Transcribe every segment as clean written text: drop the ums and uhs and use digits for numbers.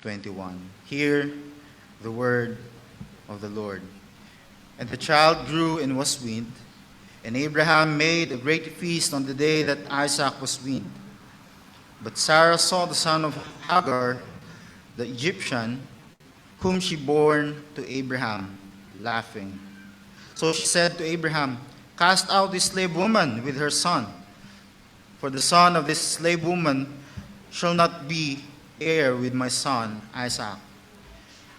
21. Hear the word of the Lord. And the child grew and was weaned, and Abraham made a great feast on the day that Isaac was weaned. But Sarah saw the son of Hagar, the Egyptian, whom she bore to Abraham, laughing. So she said to Abraham, "Cast out this slave woman with her son, for the son of this slave woman shall not be heir with my son Isaac."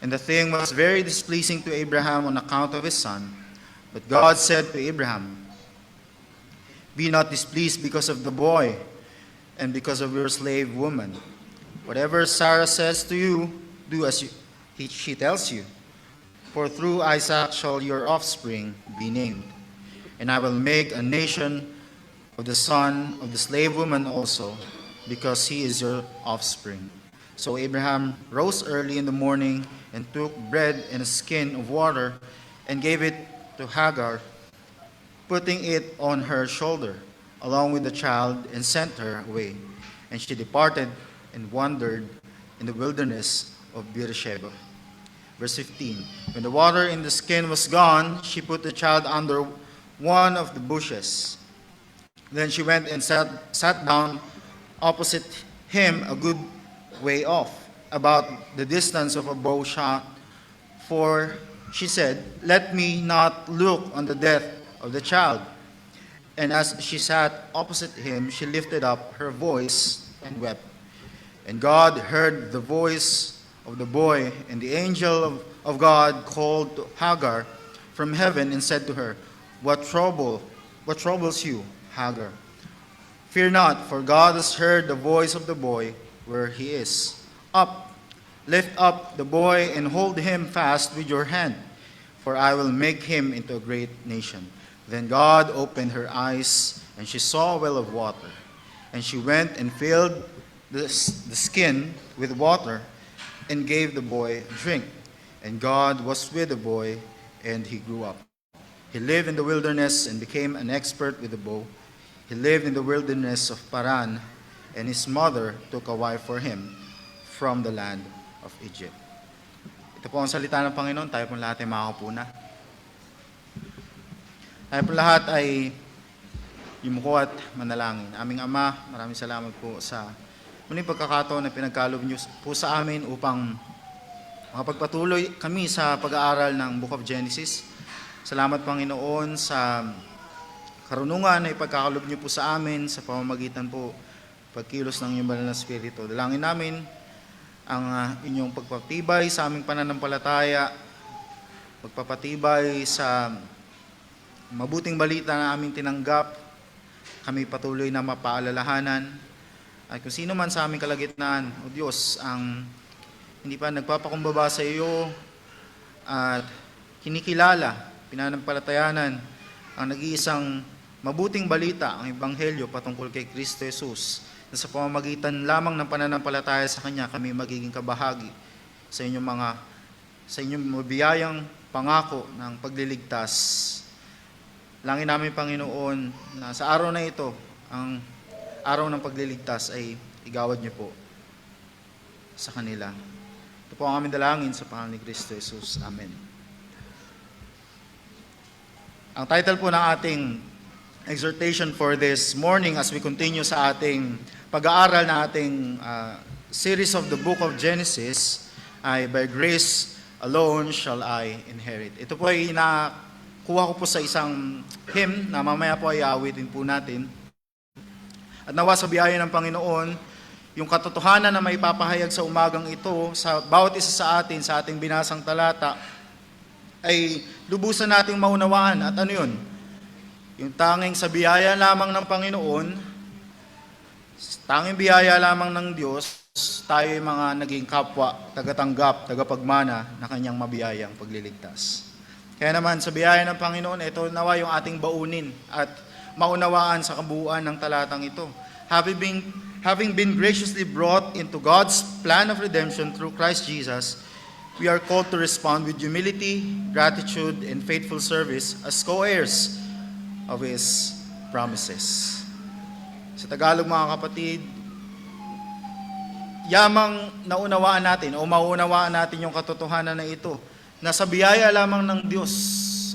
And the thing was very displeasing to Abraham on account of his son. But God said to Abraham, "Be not displeased because of the boy and because of your slave woman. Whatever Sarah says to you, do as she tells you. For through Isaac shall your offspring be named. And I will make a nation of the son of the slave woman also, because he is your offspring." So Abraham rose early in the morning and took bread and a skin of water and gave it to Hagar, putting it on her shoulder, along with the child, and sent her away. And she departed and wandered in the wilderness of Beersheba. Verse 15. When the water in the skin was gone, she put the child under one of the bushes. Then she went and sat down opposite him a good way off, about the distance of a bow shot. For she said, "Let me not look on the death of the child." And as she sat opposite him, she lifted up her voice and wept. And God heard the voice of the boy, and the angel of God called to Hagar from heaven and said to her, What troubles you, Hagar? Fear not, for God has heard the voice of the boy where he is. Up, lift up the boy and hold him fast with your hand, for I will make him into a great nation. Then God opened her eyes, and she saw a well of water. And she went and filled the skin with water and gave the boy a drink. And God was with the boy, and he grew up. He lived in the wilderness and became an expert with the bow. He lived in the wilderness of Paran, and his mother took a wife for him from the land of Egypt. Ito po ang salita ng Panginoon. Tayo po lahat ay makaupo na. Tayo po lahat ay yumuko at manalangin. Aming Ama, maraming salamat po sa muling pagkakataon na pinagkaloob niyo po sa amin upang makapagpatuloy kami sa pag-aaral ng Book of Genesis. Salamat, Panginoon, sa karunungan na ipagkakaloob niyo po sa amin sa pamamagitan po pagkilos ng iyong banal na Espiritu. Dalangin namin ang inyong pagpapatibay sa aming pananampalataya, pagpapatibay sa mabuting balita na aming tinanggap, kami patuloy na mapaalalahanan. At kung sino man sa aming kalagitnaan, O Diyos, ang hindi pa nagpapakumbaba sa iyo at kinikilala, pinanampalatayanan ang nag-iisang mabuting balita, ang Ebanghelyo patungkol kay Kristo Jesus, na sa pamamagitan lamang ng pananampalataya sa Kanya, kami magiging kabahagi sa inyong mabiyayang pangako ng pagliligtas. Langin namin, Panginoon, na sa araw na ito, ang araw ng pagliligtas ay igawad niyo po sa kanila. Ito po ang aming dalangin sa pangalan ni Kristo Jesus. Amen. Ang title po ng ating exhortation for this morning as we continue sa ating pag-aaral na ating series of the Book of Genesis ay By Grace Alone Shall I Inherit. Ito po ay nakuha ko po sa isang hymn na mamaya po ay aawitin po natin. At nawa sa biyaya ng Panginoon, yung katotohanan na may papahayag sa umagang ito sa bawat isa sa atin, sa ating binasang talata, ay lubusan nating maunawaan. At ano yun? Yung tanging sa biyaya lamang ng Panginoon, tanging biyaya lamang ng Diyos, tayo ay mga naging kapwa, tagatanggap, tagapagmana na Kanyang mabiyayang pagliligtas. Kaya naman sa biyaya ng Panginoon, ito nawa yung ating baunin at maunawaan sa kabuuan ng talatang ito. Having been graciously brought into God's plan of redemption through Christ Jesus, we are called to respond with humility, gratitude, and faithful service as co-heirs of His promises. Sa Tagalog, mga kapatid, yamang naunawaan natin o maunawaan natin yung katotohanan na ito, na sa biyaya lamang ng Diyos,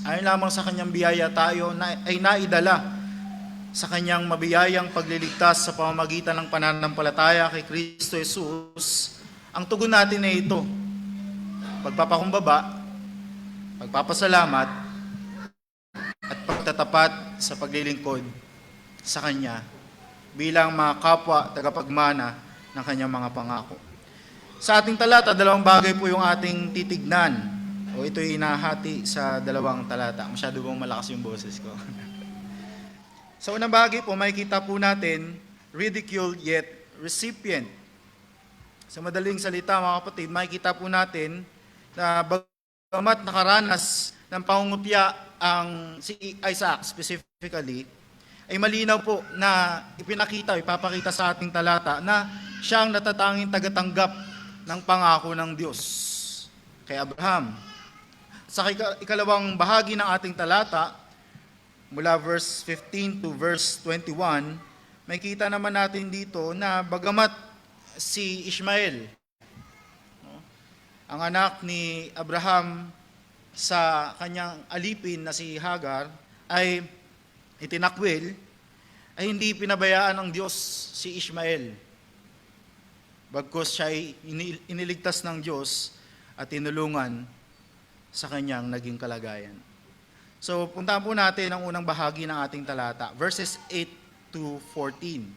ayon lamang sa kanyang biyaya tayo ay naidala sa kanyang mabiyayang pagliligtas sa pamamagitan ng pananampalataya kay Kristo Jesus. Ang tugon natin ay ito: pagpapakumbaba, pagpapasalamat, at pagtatapat sa paglilingkod sa Kanya bilang mga kapwa tagapagmana ng Kanyang mga pangako. Sa ating talata, dalawang bagay po yung ating titignan, o ito'y inahati sa dalawang talata. Masyado bang malakas yung boses ko? Sa unang bagay po, makikita po natin, ridiculed yet recipient. Sa madaling salita, mga kapatid, makikita po natin na bagamat nakaranas ng pangungutya ang si Isaac specifically, ay malinaw po na ipapakita sa ating talata na siya ang natatanging tagatanggap ng pangako ng Diyos kay Abraham. Sa ikalawang bahagi ng ating talata, mula verse 15 to verse 21, may kita naman natin dito na bagamat si Ishmael, ang anak ni Abraham sa kanyang alipin na si Hagar, ay itinakwil, ay hindi pinabayaan ng Diyos si Ishmael. Bagkus siya ay iniligtas ng Diyos at tinulungan sa kanyang naging kalagayan. So, puntahan po natin ang unang bahagi ng ating talata, verses 8 to 14.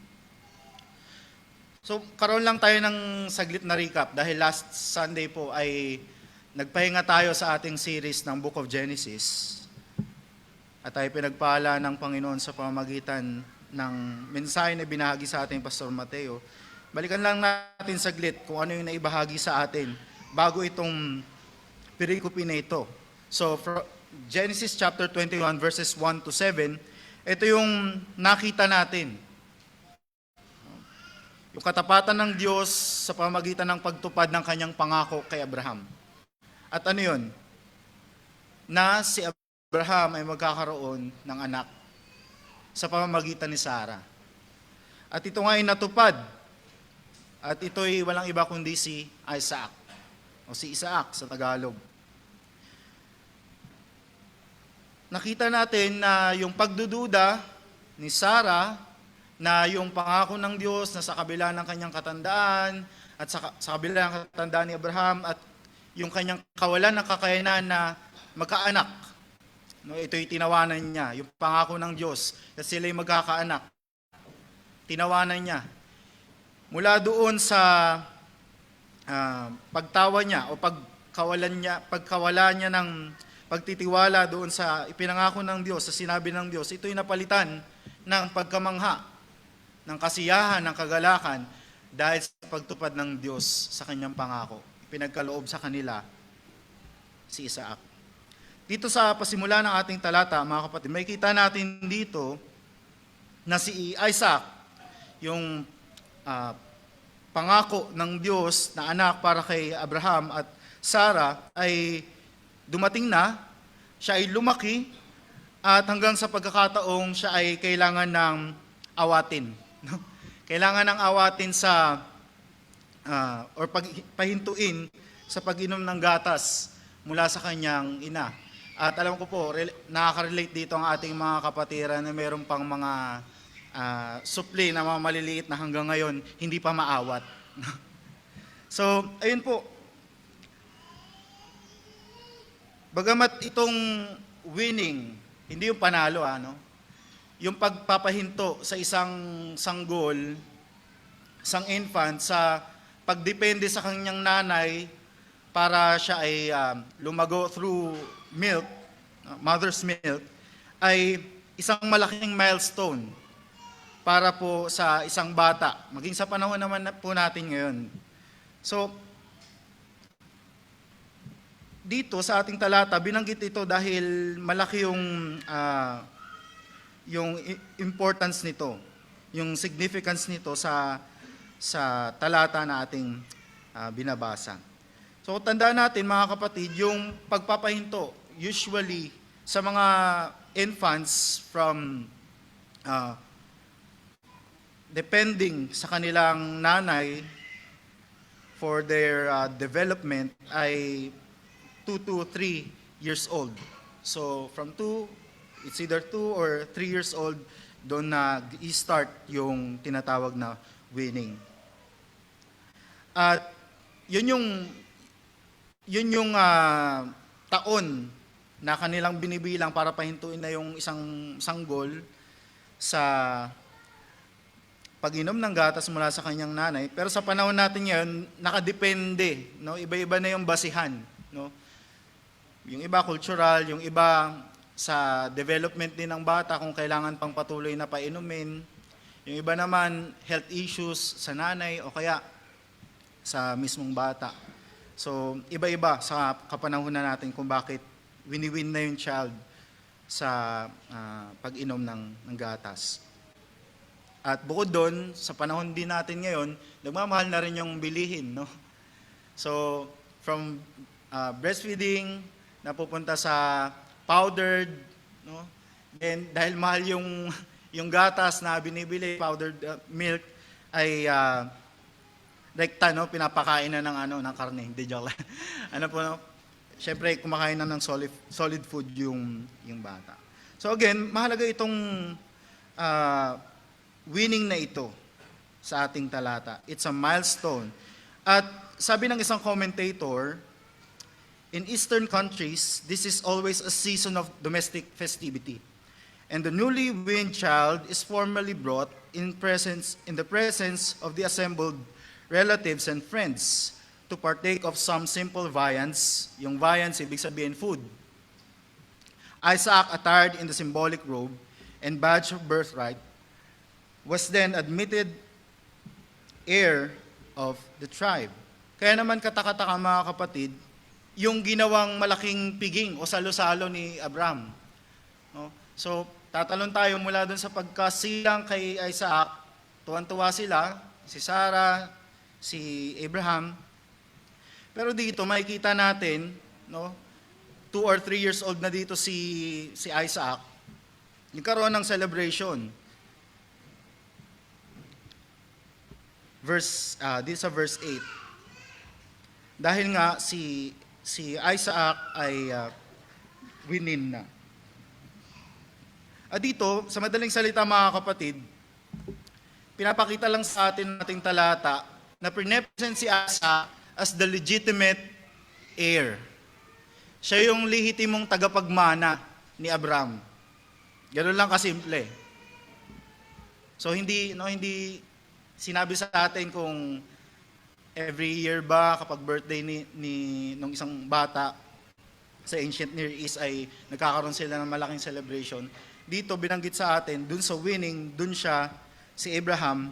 So, karoon lang tayo ng saglit na recap dahil last Sunday po ay nagpahinga tayo sa ating series ng Book of Genesis. At tayo pinagpala ng Panginoon sa pamamagitan ng mensahe na binahagi sa ating Pastor Mateo. Balikan lang natin saglit kung ano yung naibahagi sa atin bago itong perikopin na ito. So, Genesis chapter 21 verses 1 to 7, ito yung nakita natin. Yung katapatan ng Diyos sa pamamagitan ng pagtupad ng kanyang pangako kay Abraham. At ano yun? Na si Abraham ay magkakaroon ng anak sa pamamagitan ni Sarah. At ito nga ay natupad. At ito ay walang iba kundi si Isaac. O si Isaac sa Tagalog. Nakita natin na yung pagdududa ni Sarah na yung pangako ng Diyos na sa kabila ng kanyang katandaan at sa kabila ng katandaan ni Abraham at yung kanyang kawalan ng kakayanan na magkaanak. No, ito'y tinawanan niya, yung pangako ng Diyos na sila'y magkakaanak. Tinawanan niya. Mula doon sa pagtawa niya o pagkawala niya ng pagtitiwala doon sa ipinangako ng Diyos, sa sinabi ng Diyos, ito'y napalitan ng pagkamangha, ng kasiyahan, ng kagalakan dahil sa pagtupad ng Diyos sa kanyang pangako. Pinagkaloob sa kanila si Isaac. Dito sa pasimula ng ating talata, mga kapatid, may kita natin dito na si Isaac, yung pangako ng Diyos na anak para kay Abraham at Sarah, ay dumating na, siya ay lumaki, at hanggang sa pagkakataong siya ay kailangan ng awatin. Kailangan ng awatin sa, pahintuin sa pag-inom ng gatas mula sa kanyang ina. At alam ko po, nakaka-relate dito ang ating mga kapatiran na mayroon pang mga supli na mga maliliit na hanggang ngayon hindi pa maawat. So, ayun po. Bagamat itong winning, hindi yung panalo, yung pagpapahinto sa isang sanggol, isang infant, sa pagdepende sa kanyang nanay para siya ay lumago through milk, mother's milk, ay isang malaking milestone para po sa isang bata. Maging sa panahon naman po natin ngayon. So, dito sa ating talata, binanggit ito dahil malaki yung importance nito, yung significance nito sa talata na ating binabasa. So, tandaan natin mga kapatid, yung pagpapahinto, usually sa mga infants from depending sa kanilang nanay, for their development ay 2 to 3 years old. So from 2, it's either 2 or 3 years old, doon nag-i-start yung tinatawag na weaning. At yun yung taon na kanilang binibilang para pahintuin na yung isang sanggol sa pag-inom ng gatas mula sa kanyang nanay. Pero sa panahon natin ngayon, nakadepende, no? Iba-iba na yung basihan, no? Yung iba cultural, yung iba sa development din ng bata kung kailangan pang patuloy na painumin. Yung iba naman health issues sa nanay o kaya sa mismong bata. So, iba-iba sa kapanahunan natin kung bakit wini-win na yung child sa pag-inom ng gatas. At bukod doon, sa panahon din natin ngayon, nagmamahal na rin yung bilihin, no? So, from breastfeeding, napupunta sa powdered, no? Then, dahil mahal yung gatas na binibili, powdered milk, ay rekta, no? Pinapakain na ng karne, hindi joke lang. Ano po, no? Siyempre, kumakain na ng solid food yung bata. So again, mahalaga itong winning na ito sa ating talata. It's a milestone. At sabi ng isang commentator, in Eastern countries, this is always a season of domestic festivity. And the newly weaned child is formally brought in the presence of the assembled relatives and friends to partake of some simple viands. Yung viands, ibig sabihin food. Isaac, attired in the symbolic robe and badge of birthright, was then admitted heir of the tribe. Kaya naman katakataka mga kapatid, yung ginawang malaking piging o salo-salo ni Abraham. No? So, tatalon tayo mula dun sa pagkasilang kay Isaac, tuwan-tuwa sila, si Sarah, si Abraham. Pero dito makikita natin, no, 2 or 3 years old na dito si Isaac, nagkaroon ng celebration. Dito sa verse 8. Dahil nga si Isaac ay winin na. At dito, sa madaling salita mga kapatid, pinapakita lang sa atin nating talata na pre-represent si Isaac as the legitimate heir. Siya yung lehitimong tagapagmana ni Abraham. Ganoon lang kasimple. So hindi sinabi sa atin kung every year ba kapag birthday nung isang bata sa ancient Near East ay nagkakaroon sila ng malaking celebration. Dito binanggit sa atin, dun sa winning, dun siya, si Abraham,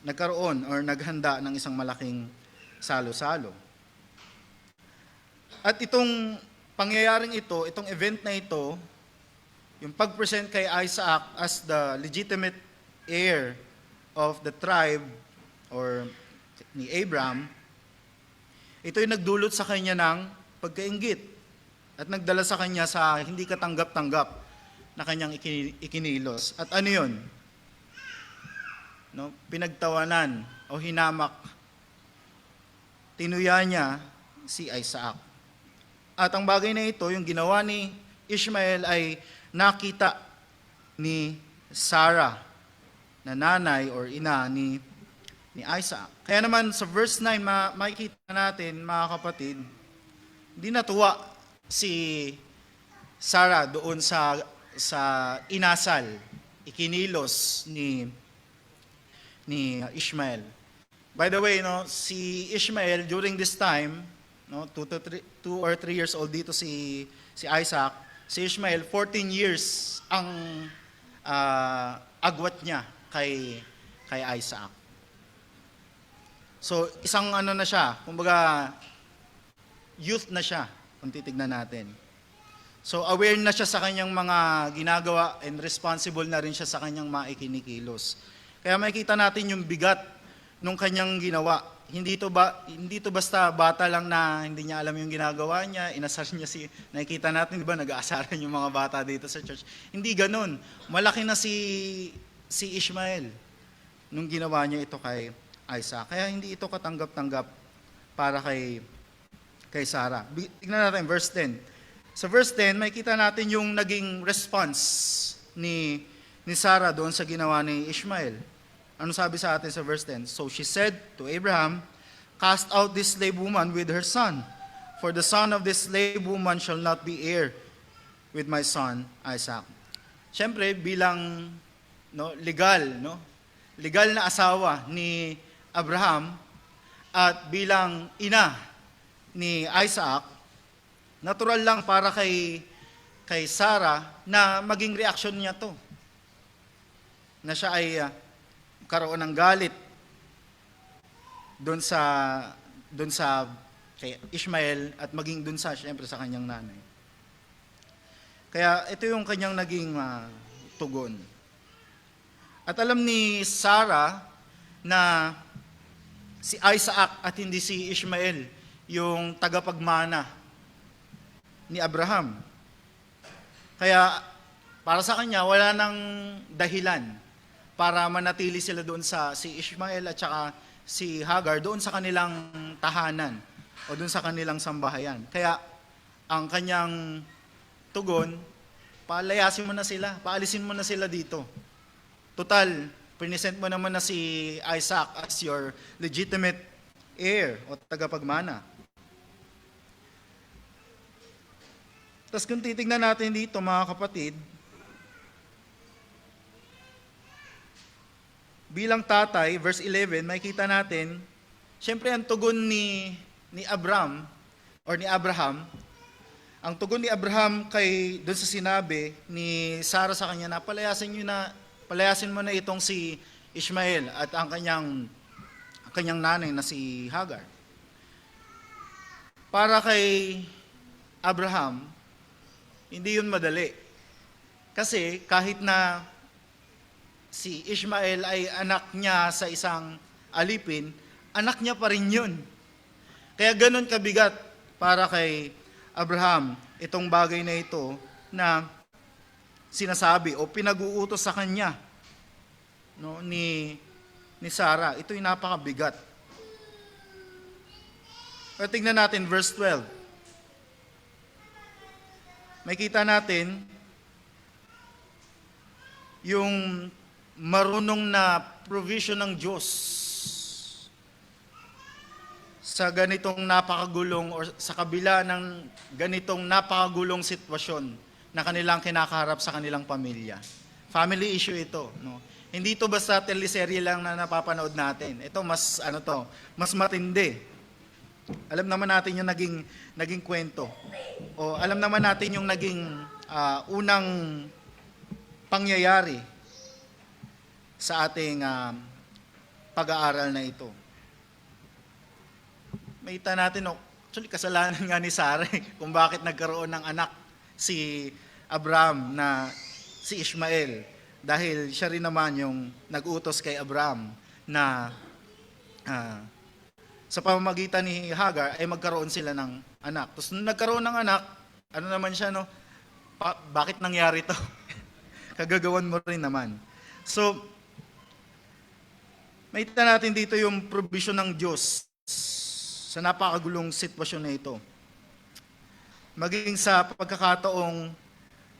nagkaroon or naghanda ng isang malaking salo-salo. At itong pangyayaring ito, itong event na ito, yung pag-present kay Isaac as the legitimate heir of the tribe or ni Abraham, ito yung nagdulot sa kanya ng pagkainggit at nagdala sa kanya sa hindi katanggap-tanggap na kanyang ikinilos. At ano yun? No, pinagtawanan o hinamak, tinuya niya si Isaac. At ang bagay na ito, yung ginawa ni Ishmael ay nakita ni Sarah na nanay or ina ni Isaac. Kaya naman sa verse 9, makikita natin mga kapatid, hindi natuwa si Sarah doon sa inasal, ikinilos ni Ishmael. By the way, no, si Ishmael during this time, no, 2 or 3 years old dito si Isaac, si Ishmael 14 years ang agwat niya kay Isaac. So, isang na siya, kumbaga youth na siya kung titignan natin. So, aware na siya sa kanyang mga ginagawa and responsible na rin siya sa kanyang mga ikinikilos. Kaya makikita natin yung bigat nung kanyang ginawa. Hindi to basta bata lang na hindi niya alam yung ginagawa niya, inasar niya nakikita natin, di ba, nag-aasaran yung mga bata dito sa church. Hindi ganun. Malaki na si Ishmael nung ginawa niya ito kay Isaac. Kaya hindi ito katanggap-tanggap para kay Sarah. Tignan natin verse 10. Sa verse 10, makikita natin yung naging response ni Sarah doon sa ginawa ni Ishmael. Ano sabi sa atin sa verse 10? So she said to Abraham, "Cast out this slave woman with her son, for the son of this slave woman shall not be heir with my son Isaac." Siyempre, bilang legal na asawa ni Abraham at bilang ina ni Isaac, natural lang para kay Sarah na maging reaksyon niya to. Na siya ay karoon ng galit doon sa kay Ishmael at maging doon siyempre sa kanyang nanay. Kaya ito yung kanyang naging tugon. At alam ni Sarah na si Isaac at hindi si Ishmael yung tagapagmana ni Abraham. Kaya para sa kanya, wala nang dahilan para manatili sila doon si Ishmael at saka si Hagar doon sa kanilang tahanan o doon sa kanilang sambahayan. Kaya ang kanyang tugon, paalayasin mo na sila, paalisin mo na sila dito. Total, present mo naman na si Isaac as your legitimate heir o tagapagmana. Tapos kung titignan natin dito mga kapatid, bilang tatay, verse 11, makikita natin, syempre ang tugon ni Abraham, ang tugon ni Abraham doon sa sinabi ni Sarah sa kanya na palayasin mo na itong si Ishmael at ang kanyang nanay na si Hagar. Para kay Abraham, hindi yun madali. Kasi kahit na si Ishmael ay anak niya sa isang alipin, anak niya pa rin yun. Kaya ganun kabigat para kay Abraham itong bagay na ito na sinasabi o pinag-uutos sa kanya ni Sarah. Ito'y napakabigat. Pero tingnan natin verse 12. Makita natin yung marunong na provision ng Diyos sa ganitong napakagulong o sa kabila ng ganitong napakagulong sitwasyon na kanilang kinakaharap sa kanilang pamilya. Family issue ito, no? Hindi ito basta teleserye lang na napapanood natin. Ito mas matindi. Alam naman natin yung naging kwento. O alam naman natin yung naging unang pangyayari sa ating pag-aaral na ito. Makita natin, actually kasalanan nga ni Sarah kung bakit nagkaroon ng anak si Abraham na si Ishmael. Dahil siya rin naman yung nag-utos kay Abraham na sa pamamagitan ni Hagar ay magkaroon sila ng anak. Tapos nung nagkaroon ng anak, ano naman siya, bakit nangyari to? Kagagawan mo rin naman. So, makita natin dito yung provision ng Diyos sa napakagulong sitwasyon na ito. Maging sa pagkakataong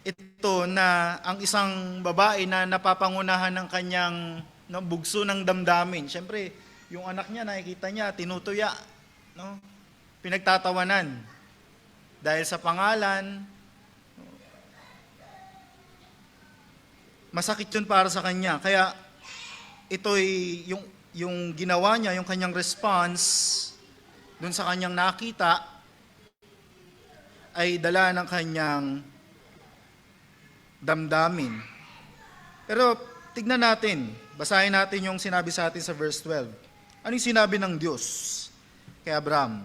ito na ang isang babae na napapangunahan ng kanyang bugso ng damdamin. Siyempre, yung anak niya, nakikita niya, tinutuya, pinagtatawanan. Dahil sa pangalan, masakit yun para sa kanya. Kaya, ito'y yung ginawa niya, yung kanyang response, dun sa kanyang nakita, ay dala ng kanyang damdamin. Pero, tignan natin, basahin natin yung sinabi sa atin sa verse 12. Ano yung sinabi ng Diyos kay Abraham?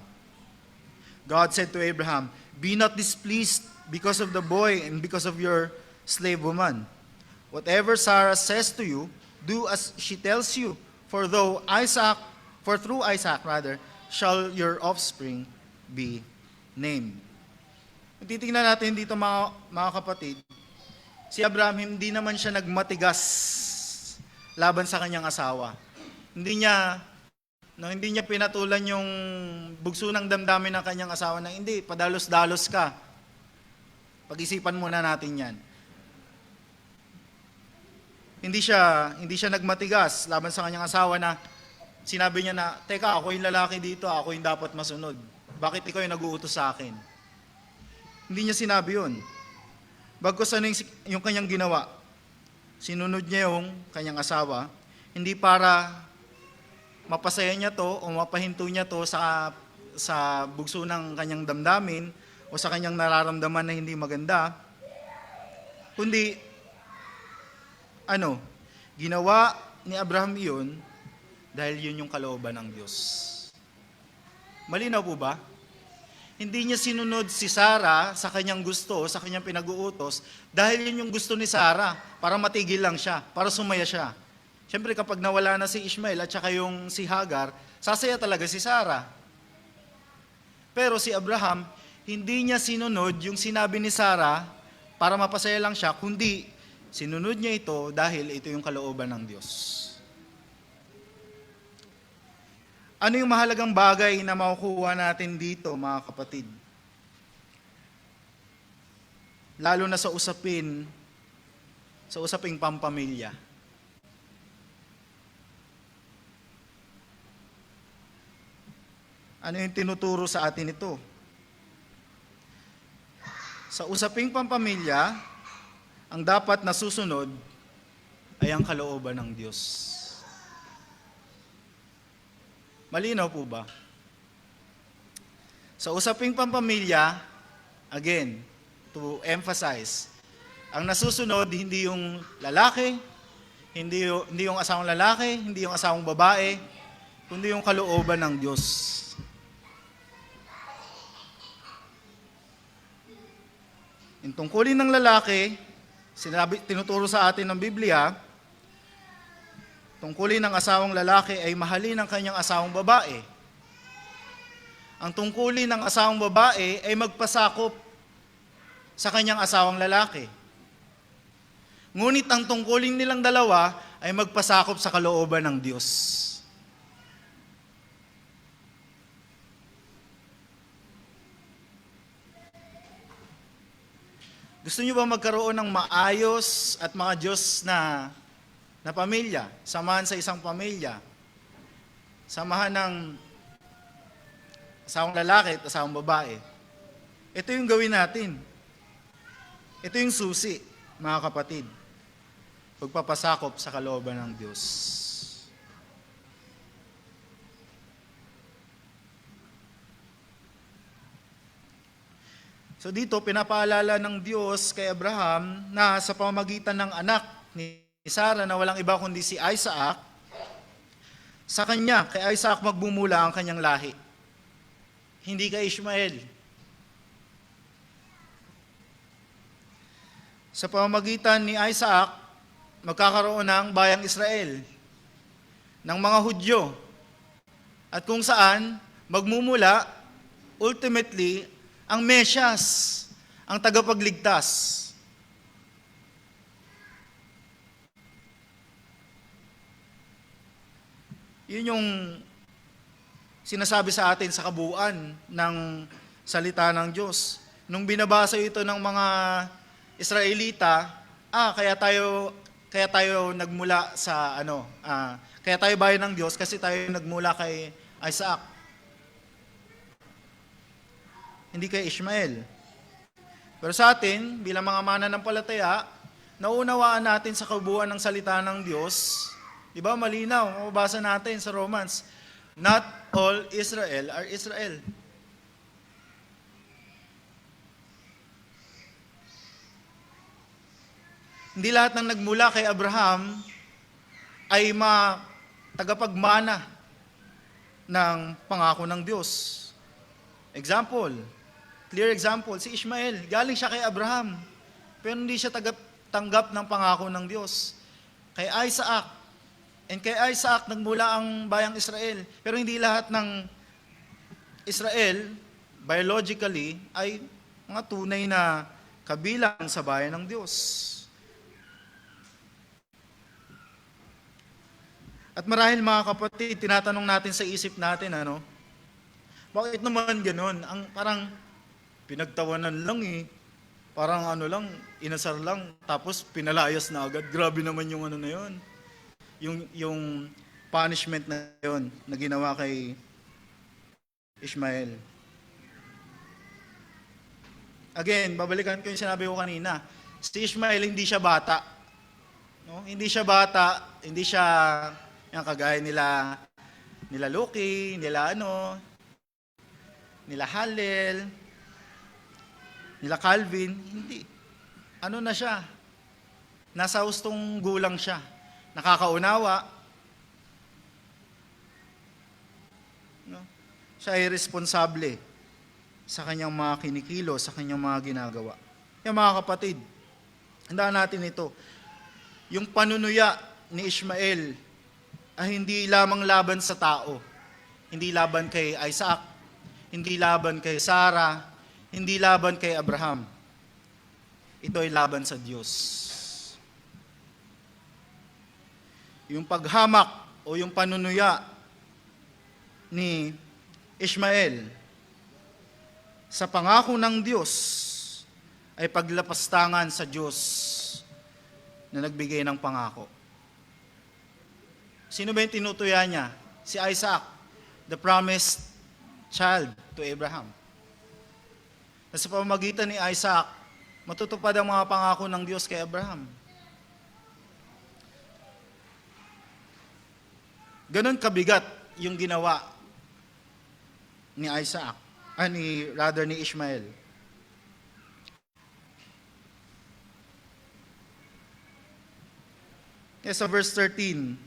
God said to Abraham, "Be not displeased because of the boy and because of your slave woman. Whatever Sarah says to you, do as she tells you. For through Isaac, shall your offspring be named." Kung titingnan natin dito mga kapatid, si Abraham hindi naman siya nagmatigas laban sa kanyang asawa. Hindi niya No, hindi niya pinatulan yung bugso ng damdamin ng kanyang asawa na hindi, padalos-dalos ka. Pag-isipan muna natin yan. Hindi siya nagmatigas laban sa kanyang asawa na sinabi niya na, teka, ako yung lalaki dito, ako yung dapat masunod. Bakit ikaw yung nag-uutos sa akin? Hindi niya sinabi yun. Bagkus ano yung kanyang ginawa? Sinunod niya yung kanyang asawa, hindi para mapasaya niya to o mapahinto niya to sa bugso ng kanyang damdamin o sa kanyang nararamdaman na hindi maganda, kundi ginawa ni Abraham iyon dahil yun yung kalooban ng Diyos. Malinaw po ba? Hindi niya sinunod si Sarah sa kanyang gusto, sa kanyang pinag-uutos, dahil yun yung gusto ni Sarah, para matigil lang siya, para sumaya siya. Siyempre kapag nawala na si Ishmael at saka yung si Hagar, sasaya talaga si Sarah. Pero si Abraham, hindi niya sinunod yung sinabi ni Sarah para mapasaya lang siya, kundi sinunod niya ito dahil ito yung kalooban ng Diyos. Ano yung mahalagang bagay na makukuha natin dito, mga kapatid? Lalo na sa usaping pampamilya. Ano yung tinuturo sa atin ito? Sa usaping pampamilya, ang dapat nasusunod ay ang kalooban ng Diyos. Malinaw po ba? Sa usaping pampamilya, again, to emphasize, ang nasusunod hindi yung lalaki, hindi yung asawang lalaki, hindi yung asawang babae, kundi yung kalooban ng Diyos. Yung tungkulin ng lalaki, tinuturo sa atin ng Biblia, tungkulin ng asawang lalaki ay mahalin ang kanyang asawang babae. Ang tungkulin ng asawang babae ay magpasakop sa kanyang asawang lalaki. Ngunit ang tungkulin nilang dalawa ay magpasakop sa kalooban ng Diyos. Gusto niyo ba magkaroon ng maayos at mga Diyos na pamilya? Samahan sa isang pamilya. Samahan ng asawang lalaki at asawang babae. Ito yung gawin natin. Ito yung susi, mga kapatid. Pagpapasakop sa kalooban ng Diyos. So dito, pinapaalala ng Diyos kay Abraham na sa pamamagitan ng anak ni Sarah na walang iba kundi si Isaac, sa kanya, kay Isaac magbumula ang kanyang lahi. Hindi kay Ishmael. Sa pamamagitan ni Isaac, magkakaroon ng bayang Israel, ng mga Hudyo, at kung saan magmumula, ultimately, ang Mesyas, ang tagapagligtas. Yun yung sinasabi sa atin sa kabuuan ng salita ng Diyos. Nung binabasa ito ng mga Israelita, kaya tayo nagmula sa kaya tayo bayan ng Diyos kasi tayo nagmula kay Isaac. Hindi kay Ishmael. Pero sa atin, bilang mga mananampalataya, naunawaan natin sa kabuuan ng salita ng Diyos. Di ba? Malinaw. Mababasa natin sa Romans. Not all Israel are Israel. Hindi lahat ng nagmula kay Abraham ay tagapagmana ng pangako ng Diyos. Clear example, si Ishmael, galing siya kay Abraham, pero hindi siya tanggap ng pangako ng Diyos. Kay Isaac, nagmula ang bayang Israel, pero hindi lahat ng Israel, biologically, ay mga tunay na kabilang sa bayan ng Diyos. At marahil mga kapatid, tinatanong natin sa isip natin, bakit naman ganun? Ang parang pinagtawanan lang eh. Parang inasar lang, tapos pinalayas na agad. Grabe naman yung na yun. Yung punishment na yun na ginawa kay Ishmael. Again, babalikan ko yung sinabi ko kanina. Si Ishmael, hindi siya bata. No? Hindi siya bata, hindi siya yung kagaya nila Loki, nila Hallel, nila Calvin, hindi. Na siya? Nasa hustong gulang siya. Nakakaunawa. No? Siya ay responsable sa kanyang mga kinikilo, sa kanyang mga ginagawa. Kaya mga kapatid, handaan natin ito. Yung panunuya ni Ishmael ay hindi lamang laban sa tao. Hindi laban kay Isaac, hindi laban kay Sarah, hindi laban kay Abraham. Ito ay laban sa Diyos. Yung paghamak o yung panunuya ni Ishmael sa pangako ng Diyos ay paglapastangan sa Diyos na nagbigay ng pangako. Sino ba yung tinutuya niya? Si Isaac, the promised child to Abraham. Sa pamamagitan ni Isaac, matutupad ang mga pangako ng Diyos kay Abraham. Ganon kabigat yung ginawa ni ni Ishmael. Sa verse 13,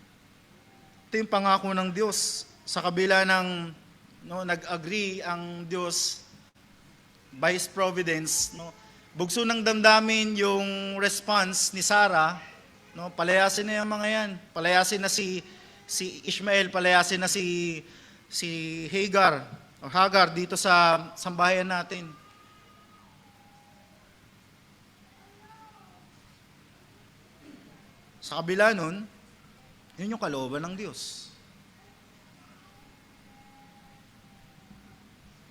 ito yung pangako ng Diyos. Sa kabila ng nag-agree ang Diyos by His providence, bugso ng damdamin yung response ni Sarah, palayasin na yung mga yan. Palayasin na si Ishmael, palayasin na si Hagar dito sa sambahayan natin. Sa kabila nun, yun yung kalooban ng Diyos.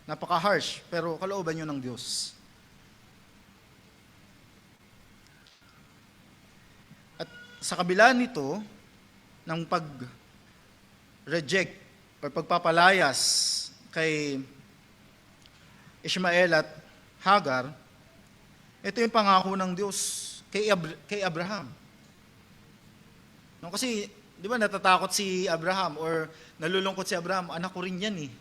Napaka-harsh, pero kalooban yun ng Diyos. At sa kabila nito, ng pag-reject o pagpapalayas kay Ishmael at Hagar, ito yung pangako ng Diyos kay Abraham. Kasi, di ba natatakot si Abraham or nalulungkot si Abraham, anak ko rin yan eh.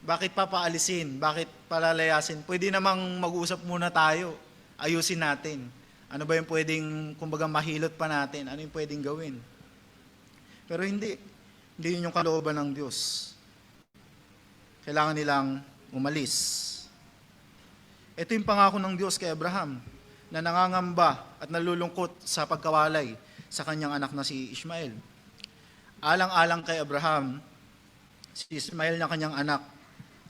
Bakit papaalisin? Bakit palalayasin? Pwede namang mag-usap muna tayo. Ayusin natin. Ano ba yung pwedeng, mahilot pa natin? Ano yung pwedeng gawin? Pero hindi. Hindi yun yung kalooban ng Diyos. Kailangan nilang umalis. Ito yung pangako ng Diyos kay Abraham na nangangamba at nalulungkot sa pagkawalay sa kanyang anak na si Ishmael. Alang-alang kay Abraham, si Ishmael na kanyang anak,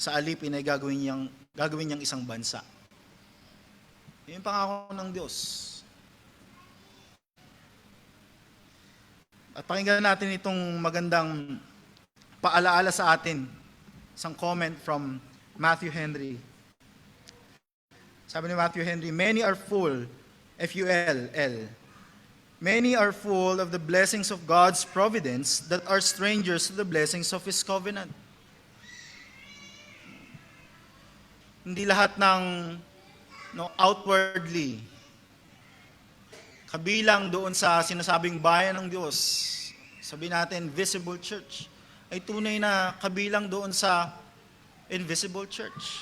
sa alipin ay gagawin niyang isang bansa. Yun yung pangako ng Diyos. At pakinggan natin itong magandang paalaala sa atin, isang comment from Matthew Henry. Sabi ni Matthew Henry, many are full, F-U-L-L, many are full of the blessings of God's providence that are strangers to the blessings of His covenant. Hindi lahat ng outwardly, kabilang doon sa sinasabing bayan ng Diyos, sabi natin visible church, ay tunay na kabilang doon sa invisible church.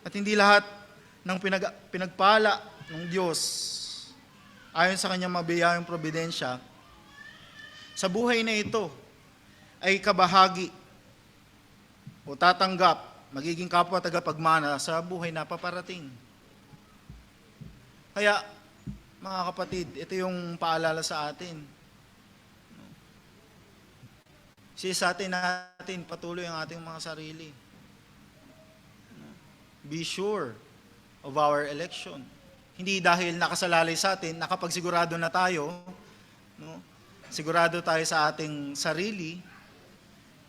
At hindi lahat ng pinagpala ng Diyos ayon sa kanyang mabiyayang probidensya sa buhay na ito ay kabahagi o tatanggap, magiging kapwa tagapagmana sa buhay na paparating. Kaya, mga kapatid, ito yung paalala sa atin. Sisatin natin patuloy ang ating mga sarili. Be sure of our election. Hindi dahil nakasalalay sa atin, nakapagsigurado na tayo, sigurado tayo sa ating sarili,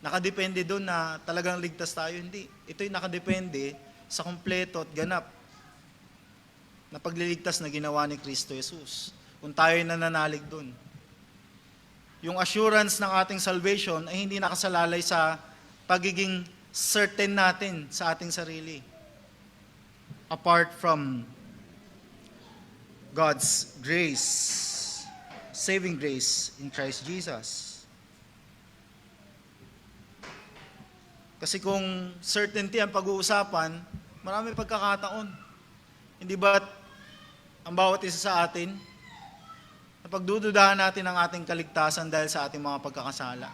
nakadepende doon na talagang ligtas tayo. Hindi. Ito'y nakadepende sa kumpleto at ganap na pagliligtas na ginawa ni Kristo Jesus. Kung tayo nananalig doon. Yung assurance ng ating salvation ay hindi nakasalalay sa pagiging certain natin sa ating sarili. Apart from God's grace, saving grace in Christ Jesus. Kasi kung certainty ang pag-uusapan, marami pagkakataon. Hindi ba't ang bawat isa sa atin, napagdududahan natin ang ating kaligtasan dahil sa ating mga pagkakasala?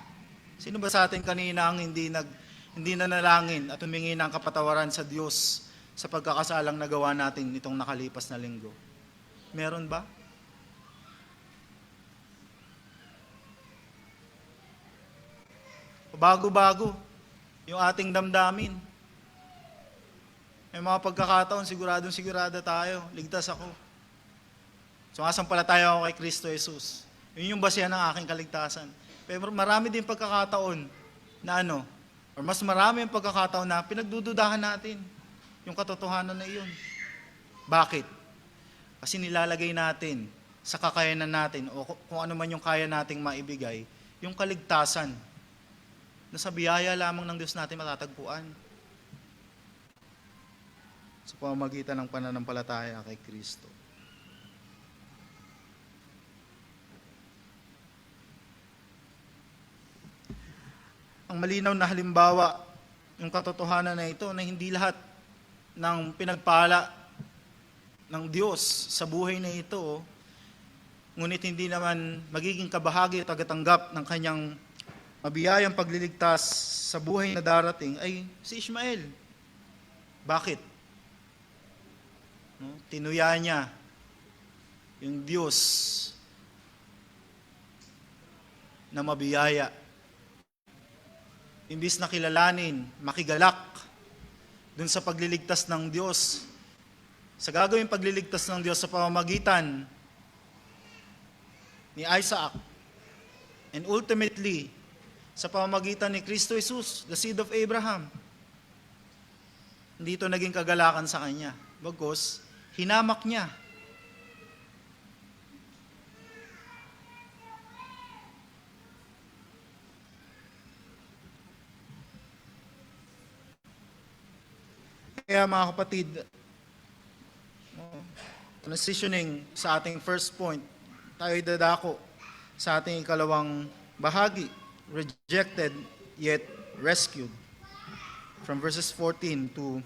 Sino ba sa atin kanina ang hindi nanalangin at humingi ng kapatawaran sa Diyos sa pagkakasalang nagawa natin nitong nakalipas na linggo? Meron ba? Bago-bago yung ating damdamin. May mga pagkakataon, sigurado tayo, ligtas ako. Sumasampalataya ako kay Kristo Jesus. Yun yung basihan ng aking kaligtasan. Pero marami din pagkakataon na or mas marami yung pagkakataon na pinagdududahan natin yung katotohanan na iyon. Bakit? Kasi nilalagay natin sa kakayanan natin o kung ano man yung kaya nating maibigay, yung kaligtasan na sa biyaya lamang ng Diyos natin matatagpuan. Sa pamamagitan ng pananampalataya kay Kristo. Ang malinaw na halimbawa, yung katotohanan na ito na hindi lahat ng pinagpala ng Diyos sa buhay na ito, ngunit hindi naman magiging kabahagi at tagatanggap ng kanyang mabiyayang pagliligtas sa buhay na darating ay si Ishmael. Bakit? Tinuya niya yung Diyos na mabiyaya. Imbis na kilalanin, makigalak dun sa pagliligtas ng Diyos, sa gagawing pagliligtas ng Diyos sa pamamagitan ni Isaac, and ultimately, sa pamamagitan ni Kristo Jesus, the seed of Abraham. Hindi ito naging kagalakan sa kanya. Bagkus, hinamak niya. Kaya mga kapatid, transitioning sa ating first point, tayo dadako sa ating ikalawang bahagi, rejected yet rescued. From verses 14 to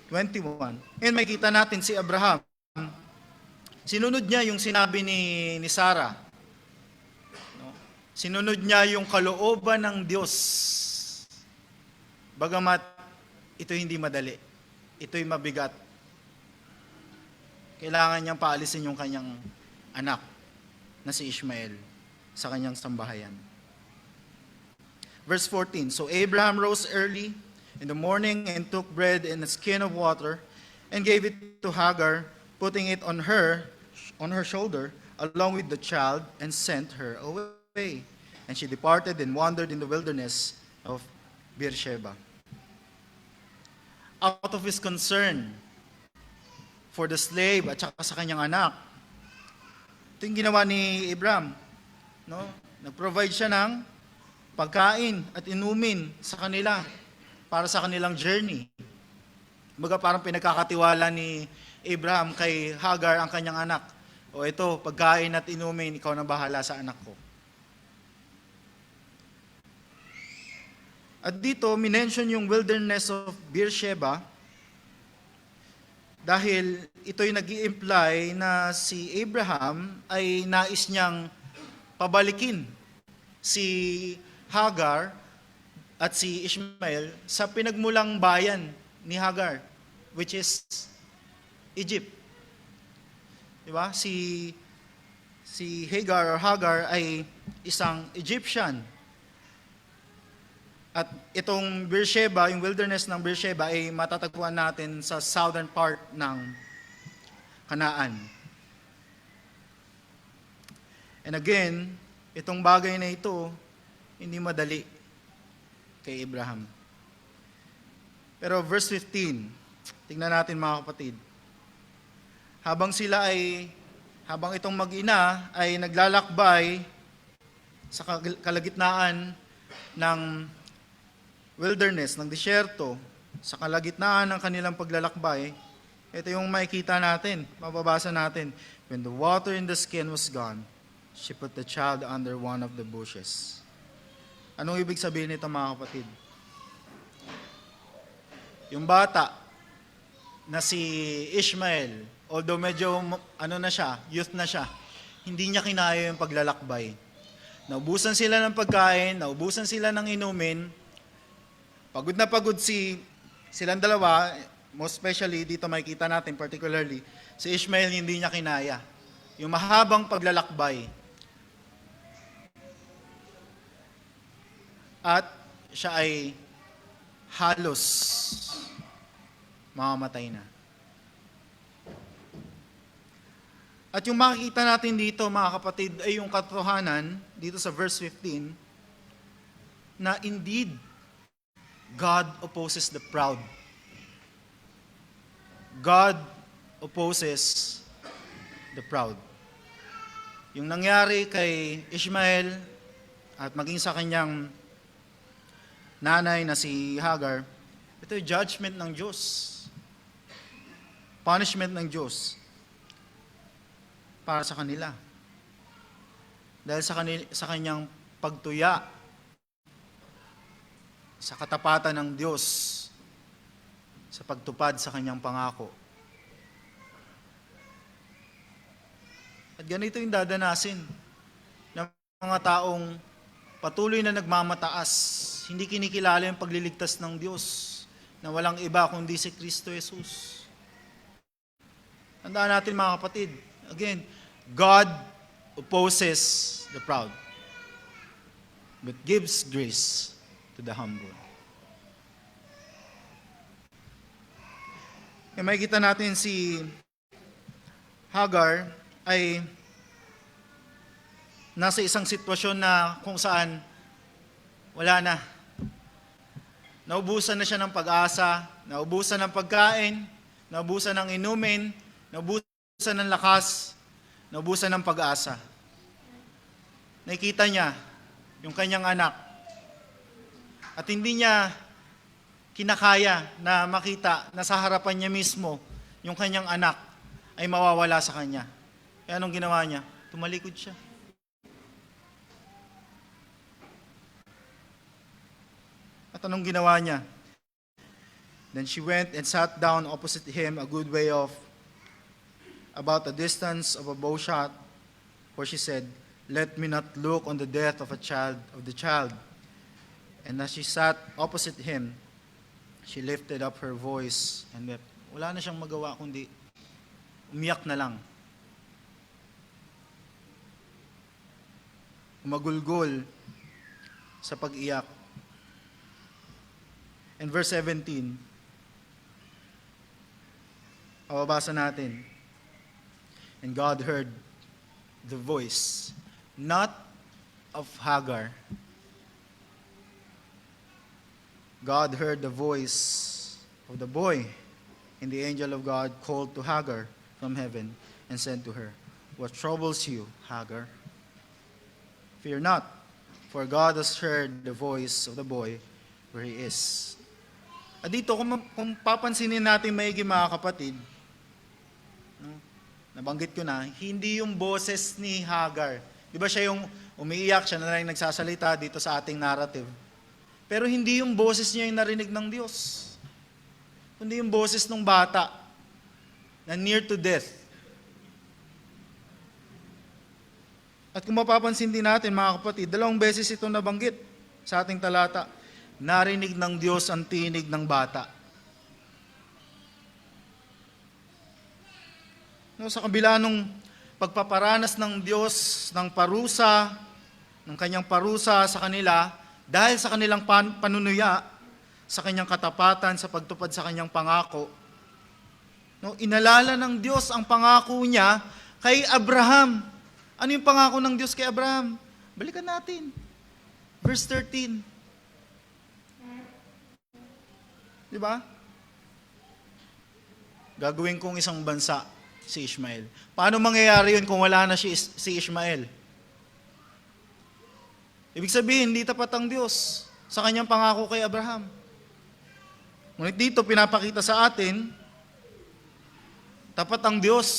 21. And makita natin si Abraham, sinunod niya yung sinabi ni Sarah. Sinunod niya yung kalooban ng Diyos. Bagamat ito hindi madali. Ito'y mabigat. Kailangan niyang paalisin yung kanyang anak na si Ishmael sa kanyang sambahayan. Verse 14, so Abraham rose early in the morning and took bread and a skin of water and gave it to Hagar, putting it on her shoulder along with the child, and sent her away. And she departed and wandered in the wilderness of Beersheba. Out of his concern for the slave at saka sa kanyang anak, ito yung ginawa ni Abraham. No? Nag-provide siya ng pagkain at inumin sa kanila para sa kanilang journey. Baga parang pinagkakatiwala ni Abraham kay Hagar ang kanyang anak. O ito, pagkain at inumin, ikaw na bahala sa anak ko. At dito, minention yung wilderness of Beersheba dahil ito'y nag-i-imply na si Abraham ay nais niyang pabalikin si Hagar at si Ishmael sa pinagmulang bayan ni Hagar, which is Egypt. Diba? Si Hagar or Hagar ay isang Egyptian. At itong Beersheba, yung wilderness ng Beersheba ay matatagpuan natin sa southern part ng Canaan. And again, itong bagay na ito, hindi madali kay Abraham. Pero verse 15, tingnan natin mga kapatid. Habang itong mag-ina ay naglalakbay sa kalagitnaan ng wilderness, ng disyerto, sa kalagitnaan ng kanilang paglalakbay, ito yung makikita natin, mababasa natin. When the water in the skin was gone, she put the child under one of the bushes. Anong ibig sabihin nito mga kapatid? Yung bata na si Ishmael, although medyo youth na siya, hindi niya kinaya yung paglalakbay. Naubusan sila ng pagkain, naubusan sila ng inumin, pagod na pagod silang dalawa, most especially dito makikita natin particularly, si Ishmael hindi niya kinaya. Yung mahabang paglalakbay. At siya ay halos mamamatay na. At yung makikita natin dito, mga kapatid, ay yung katotohanan, dito sa verse 15, na indeed, God opposes the proud. God opposes the proud. Yung nangyari kay Ishmael at maging sa kanyang nanay na si Hagar, ito yung judgment ng Diyos. Punishment ng Diyos para sa kanila. Dahil sa kanyang pagtuya sa katapatan ng Diyos sa pagtupad sa kanyang pangako. At ganito yung dadanasin ng mga taong patuloy na nagmamataas, hindi kinikilala yung pagliligtas ng Diyos na walang iba kundi si Kristo Jesus. Tandaan natin mga kapatid, again, God opposes the proud, but gives grace to the humble. E makikita natin si Hagar ay nasa isang sitwasyon na kung saan wala na. Naubusan na siya ng pag-asa, naubusan ng pagkain, naubusan ng inumin, naubusan ng lakas, naubusan ng pag-asa. Nakikita niya yung kanyang anak. At hindi niya kinakaya na makita na sa harapan niya mismo yung kanyang anak ay mawawala sa kanya. Kaya anong ginawa niya? Tumalikod siya. At anong ginawa niya? Then she went and sat down opposite him a good way off, about a distance of a bow shot, for she said, "Let me not look on the death of the child." And as she sat opposite him, she lifted up her voice and wept. Wala na siyang magawa kundi umiyak na lang. Umagulgol sa pag-iyak. In verse 17, mababasa natin, and God heard the voice, not of Hagar. God heard the voice of the boy, and the angel of God called to Hagar from heaven and said to her, "What troubles you, Hagar? Fear not, for God has heard the voice of the boy where he is." At dito, kung papansinin natin maigi mga kapatid, nabanggit ko na, hindi yung boses ni Hagar. Di ba siya yung umiiyak, siya na lang nagsasalita dito sa ating narrative. Pero hindi yung boses niya yung narinig ng Diyos. Kundi yung boses ng bata na near to death. At kung mapapansin din natin mga kapatid, 2 beses ito nabanggit sa ating talata. Narinig ng Diyos ang tinig ng bata. Sa kabila nung pagpaparanas ng Diyos ng parusa, ng kanyang parusa sa kanila, dahil sa kanilang panunuya, sa kanyang katapatan, sa pagtupad sa kanyang pangako, inalala ng Diyos ang pangako niya kay Abraham. Ano yung pangako ng Diyos kay Abraham? Balikan natin. Verse 13. Di ba? Gagawin kong isang bansa si Ishmael. Paano mangyayari yun kung wala na si Ishmael? Ibig sabihin, hindi tapat ang Diyos sa kanyang pangako kay Abraham. Ngunit dito, pinapakita sa atin, tapat ang Diyos.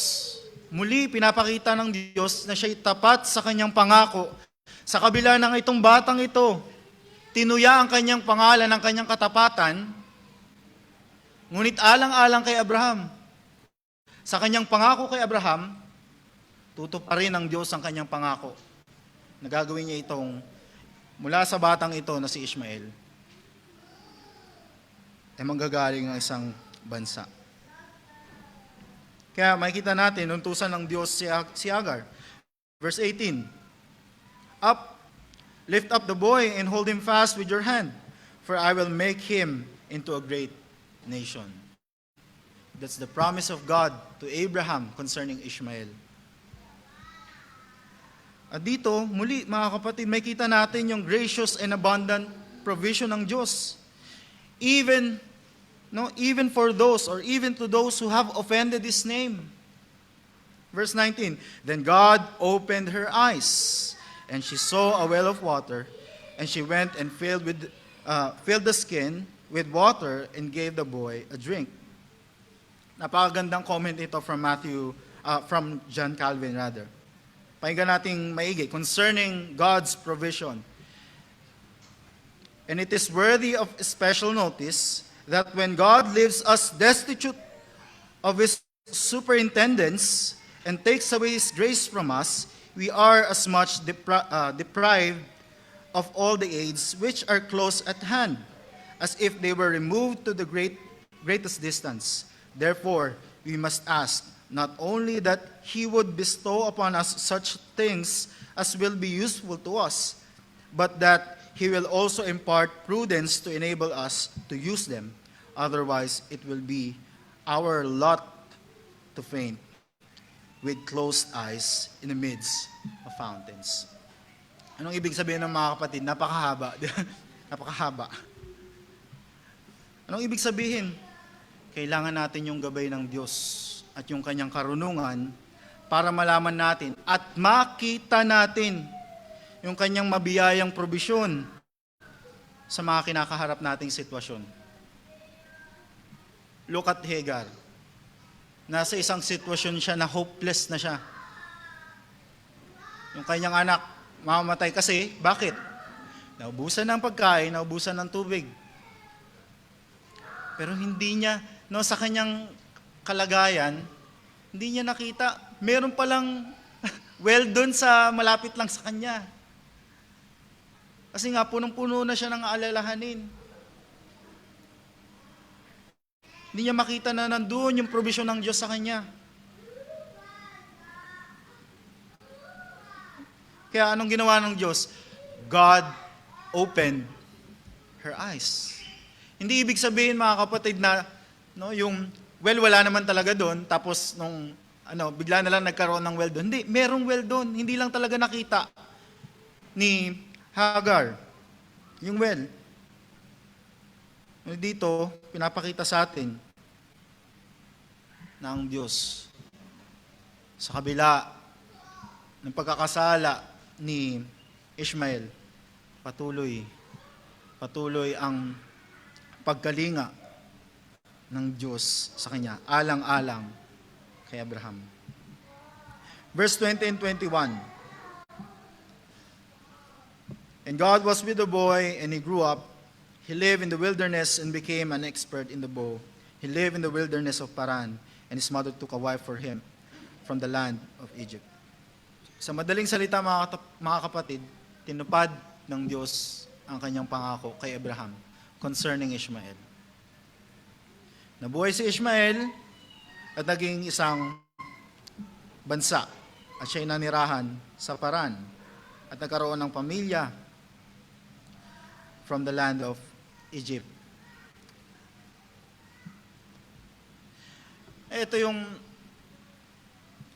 Muli, pinapakita ng Diyos na siya'y tapat sa kanyang pangako. Sa kabila ng itong batang ito, tinuya ang kanyang pangalan, ang kanyang katapatan, ngunit alang-alang kay Abraham. Sa kanyang pangako kay Abraham, tutuparin ng Diyos ang kanyang pangako. Nagagawin niya itong mula sa batang ito na si Ishmael, ay manggagaling ng isang bansa. Kaya makikita natin, untusan ng Diyos si Hagar. Verse 18, Up, lift up the boy and hold him fast with your hand, for I will make him into a great nation. That's the promise of God to Abraham concerning Ishmael. At dito, muli mga kapatid, may kita natin yung gracious and abundant provision ng Diyos. Even for those, or even to those who have offended His name. Verse 19, Then God opened her eyes, and she saw a well of water, and she went and filled the skin with water and gave the boy a drink. Napakagandang comment ito from John Calvin rather. Pakinggan nating maigi concerning God's provision. And it is worthy of special notice that when God leaves us destitute of His superintendence and takes away His grace from us, we are as much deprived of all the aids which are close at hand, as if they were removed to the greatest distance. Therefore, we must ask not only that He would bestow upon us such things as will be useful to us, but that He will also impart prudence to enable us to use them. Otherwise, it will be our lot to faint with closed eyes in the midst of fountains. Anong ibig sabihin ng mga kapatid? Napakahaba. Napakahaba. Anong ibig sabihin? Kailangan natin yung gabay ng Diyos at yung kanyang karunungan para malaman natin at makita natin yung kanyang mabiyayang probisyon sa mga kinakaharap nating sitwasyon. Look at Hagar. Nasa isang sitwasyon siya na hopeless na siya. Yung kanyang anak, mamamatay kasi, bakit? Naubusan ng pagkain, naubusan ng tubig. Pero hindi niya, sa kanyang kalagayan, hindi niya nakita, meron palang well doon sa malapit lang sa kanya. Kasi nga, punong-puno na siya ng alalahanin. Hindi niya makita na nandoon yung provision ng Diyos sa kanya. Kaya anong ginawa ng Diyos? God opened her eyes. Hindi ibig sabihin, mga kapatid, na yung wala naman talaga doon, tapos bigla na lang nagkaroon ng well doon. Hindi, merong well doon. Hindi lang talaga nakita ni Hagar yung well. Dito, pinapakita sa atin ng Diyos sa kabila ng pagkakasala ni Ishmael, patuloy ang pagkalinga ng Diyos sa kanya, alang-alang kay Abraham. Verse 20 and 21. And God was with the boy, and he grew up. He lived in the wilderness and became an expert in the bow. He lived in the wilderness of Paran, and his mother took a wife for him from the land of Egypt. Sa madaling salita, mga kapatid, tinupad ng Diyos ang kanyang pangako kay Abraham concerning Ishmael. Nabuhay si Ishmael at naging isang bansa at siya'y nanirahan sa Paran at nagkaroon ng pamilya from the land of Egypt. Ito yung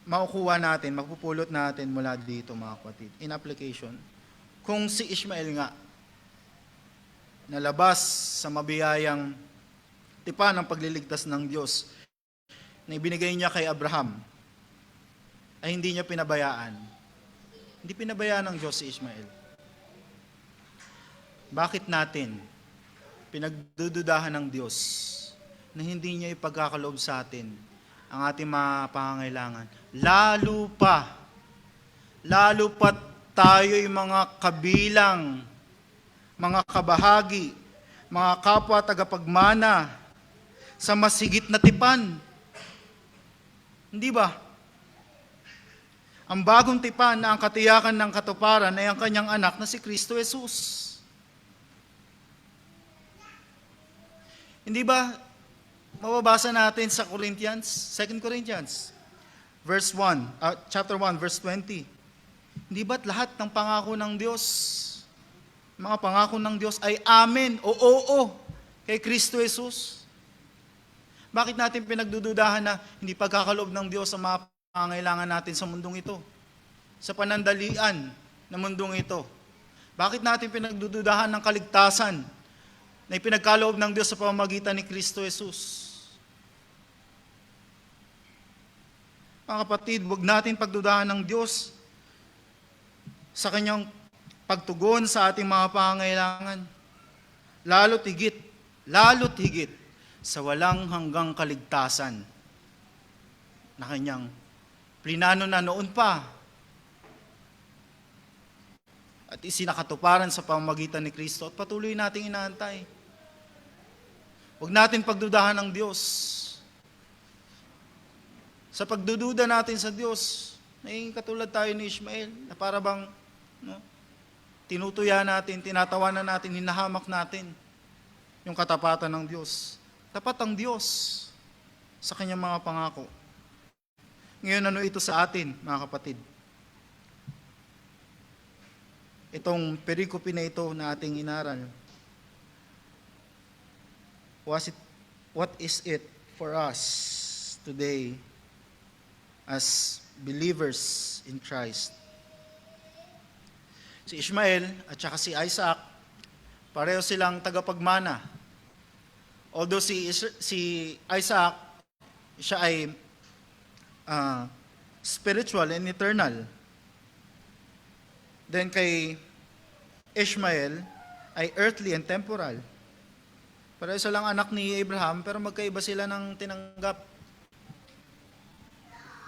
makukuha natin, magpupulot natin mula dito, mga kapatid. In application, Kung si Ishmael nga, nalabas sa mabiyayang tipan ng pagliligtas ng Diyos na ibinigay niya kay Abraham, ay hindi niya pinabayaan. Hindi pinabayaan ng Diyos si Ishmael. Bakit natin pinagdududahan ng Diyos na hindi niya ipagkakaloob sa atin ang ating mga pangangailangan? Lalo pa tayo'y mga kabilang, mga kabahagi, mga kapwa tagapagmana sa masigit na tipan. Hindi ba? Ang bagong tipan na ang katiyakan ng katuparan ay ang kanyang anak na si Kristo Jesus. Hindi ba mababasa natin sa Corinthians, 2 Corinthians, chapter 1, verse 20. Hindi ba't lahat ng pangako ng Diyos, mga pangako ng Diyos ay amen o oo kay Kristo Jesus? Bakit natin pinagdududahan na hindi pagkakaloob ng Diyos ang mga pangangailangan natin sa mundong ito? Sa panandalian ng mundong ito? Bakit natin pinagdududahan ng kaligtasan na ipinagkaloob ng Diyos sa pamamagitan ni Kristo Jesus? Mga kapatid, huwag natin pagdudahan ng Diyos sa kanyang pagtugon sa ating mga pangangailangan. Lalo't higit sa walang hanggang kaligtasan na kanyang plinano na noon pa at isinakatuparan sa pamamagitan ni Kristo at patuloy nating inaantay. Huwag natin pagdudahan ng Diyos. Sa pagdududa natin sa Diyos, naging katulad tayo ni Ishmael na para bang tinutuya natin, tinatawanan natin, hinahamak natin yung katapatan ng Diyos. Tapat ang Diyos sa kanyang mga pangako. Ngayon, ano ito sa atin, mga kapatid? Itong perikope na ito na ating inaral. What is it for us today as believers in Christ? Si Ishmael at saka si Isaac, pareho silang tagapagmana. Although si Isaac, siya ay spiritual and eternal. Then kay Ishmael ay earthly and temporal. Pareho silang anak ni Abraham, pero magkaiba sila ng tinanggap